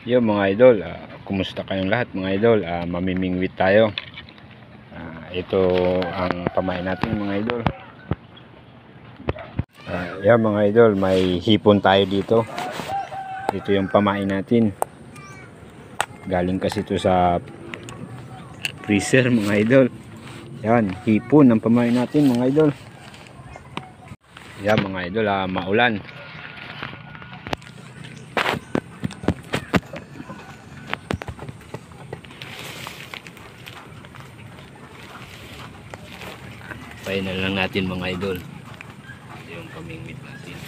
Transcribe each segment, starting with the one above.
Yo mga idol, kumusta kayong lahat mga idol? Mamimingwit tayo. Ito ang pamain natin mga idol. Mga idol, may hipon tayo dito. Ito yung pamain natin. Galing kasi ito sa freezer mga idol. Yan, hipon ang pamain natin mga idol. Yan mga idol, maulan. Pahinal lang natin mga idol. Ito yung pamingwit natin.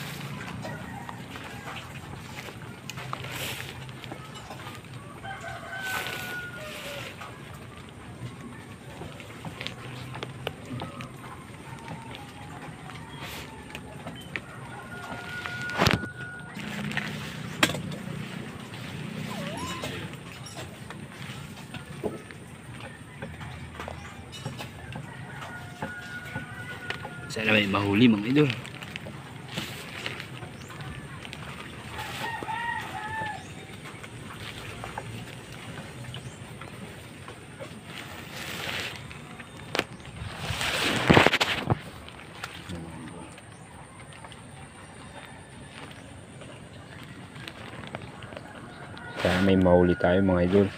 Sana may mahuli mga idol. Sana may mahuli tayo mga idol.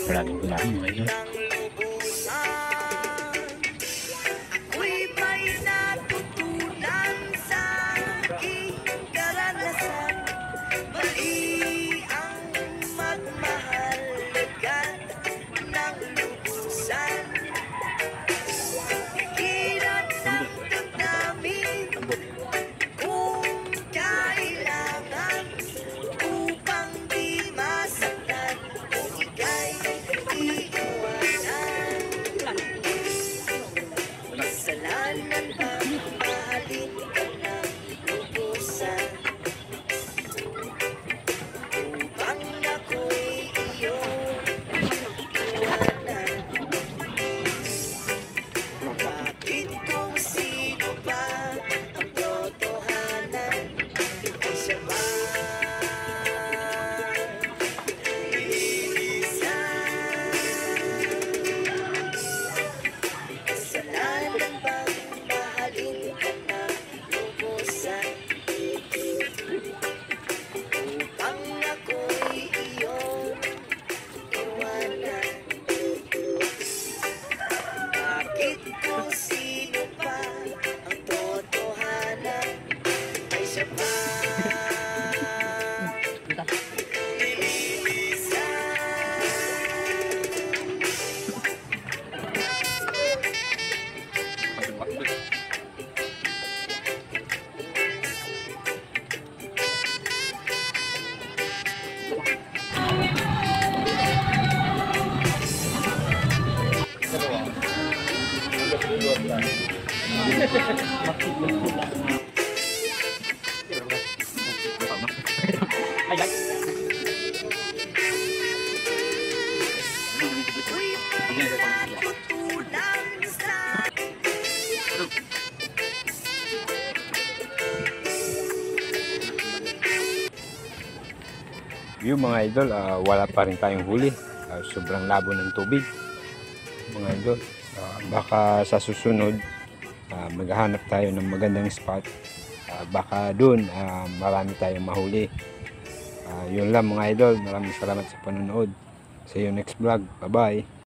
Maraming kailangan mga idol. Yung mga idol, wala pa rin tayong huli. Sobrang labo ng tubig mga idol. Baka sa susunod maghahanap tayo ng magandang spot. Baka dun marami tayong mahuli. Yun lang mga idol. Maraming salamat sa panonood. See you next vlog. Bye bye.